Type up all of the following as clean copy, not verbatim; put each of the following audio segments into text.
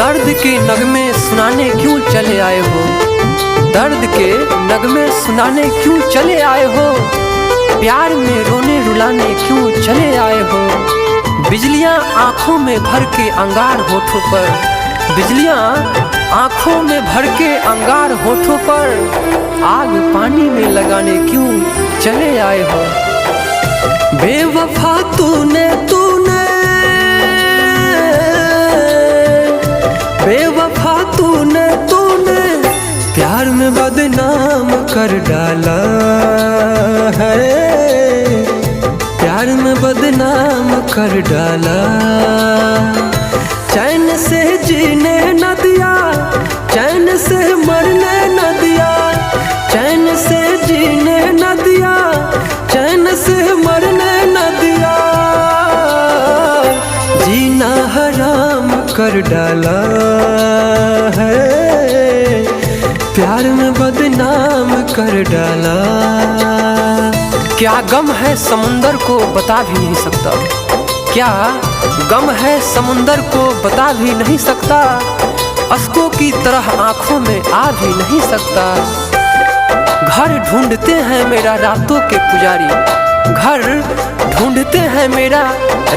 दर्द के नगमे सुनाने क्यों चले आए हो, दर्द के नगमे सुनाने क्यों चले आए हो, प्यार में रोने रुलाने क्यों चले आए हो। बिजलियां आँखों में भर के अंगार होठों पर, बिजलियां आँखों में भर के अंगार होठों पर, आग पानी में लगाने क्यों चले आए हो। बेवफा तूने बेवफा तूने प्यार में बदनाम कर डाला है, प्यार में बदनाम कर डाला। चैन से जीने न दिया, चैन से मरने न दिया, चैन से जीने न दिया, चैन से मरने न दिया। जीना हराम कर डाला है, प्यार में बदनाम कर डाला। क्या गम है समुंदर को बता भी नहीं सकता, क्या गम है समुंदर को बता भी नहीं सकता, अश्कों की तरह आंखों में आ भी नहीं सकता। घर ढूंढते हैं मेरा रातों के पुजारी, घर ढूंढते हैं मेरा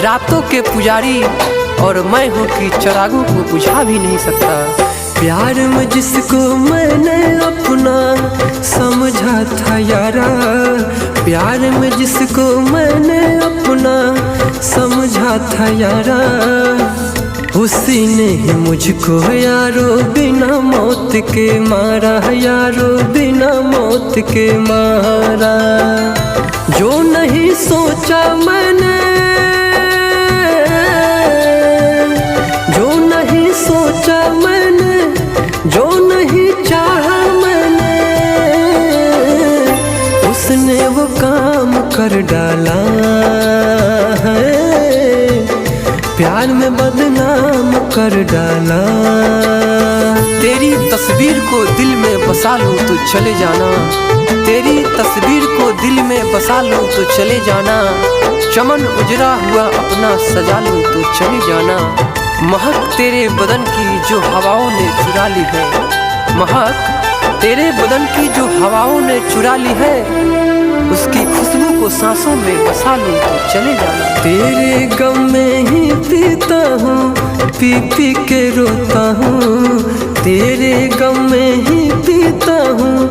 रातों के पुजारी, और मैं हूँ कि चिरागों को बुझा भी नहीं सकता। प्यार में जिसको मैंने अपना समझा था यारा, प्यार में जिसको मैंने अपना समझा था यारा, उसी ने ही मुझको यारो बिना मौत के मारा, यारो बिना मौत के मारा। जो नहीं सोचा मैंने, जो नहीं सोचा मैंने, जो नहीं चाहा मैंने, उसने वो काम कर डाला है, प्यार में बदनाम कर डाला। तेरी तस्वीर को दिल में बसा लूं तो चले जाना, तेरी तस्वीर को दिल में बसा लूं तो चले जाना, चमन उजरा हुआ अपना सजा लूं तो चले जाना। महक तेरे बदन की जो हवाओं ने चुरा ली है, महक तेरे बदन की जो हवाओं ने चुरा ली है, उसकी खुशबू को सांसों में बसा लूं तो चले जाना। तेरे गम में ही पीता हूँ, पी पी के रोता हूँ, तेरे गम में ही पीता हूँ,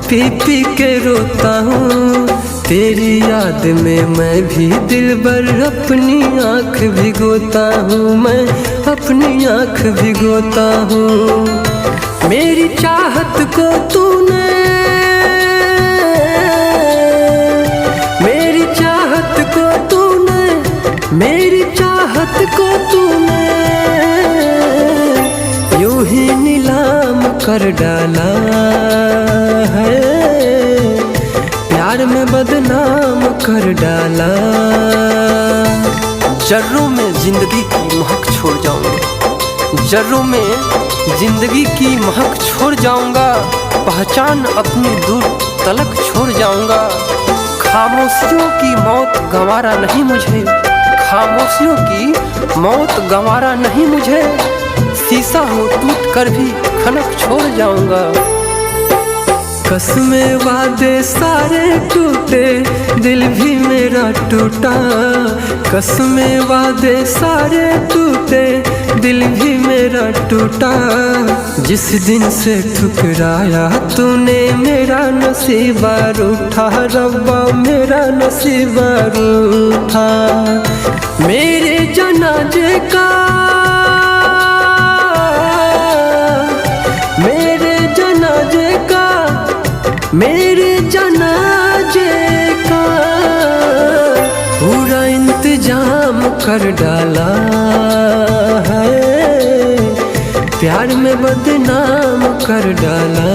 पी पी के रोता हूँ। तेरी याद में मैं भी दिलबर अपनी आँख भिगोता हूँ, मैं अपनी आँख भिगोता हूँ। मेरी चाहत को तूने, मेरी चाहत को तूने, मेरी चाहत को तूने यूं ही नीलाम कर डाला है, प्यार में बदनाम कर डाला। जर्रों में जिंदगी की महक छोड़ जाऊंगा, जर्रों में जिंदगी की महक छोड़ जाऊंगा, पहचान अपनी दूर तलक छोड़ जाऊंगा। खामोशियों की मौत गंवारा नहीं मुझे, खामोशियों की मौत गंवारा नहीं मुझे, शीशा हो टूट कर भी खनक छोड़ जाऊंगा। कसमें वादे सारे टूटे, दिल भी मेरा टूटा, कसमें वादे सारे टूटे, दिल भी मेरा टूटा। जिस दिन से ठुकराया तूने मेरा नसीबा रूठा, रब्बा मेरा नसीबा रूठा। मेरे जनाजे का, मेरे जनाजे का, मेरे जनाजे का पूरा इंतजाम कर डाला है, प्यार में बदनाम कर डाला।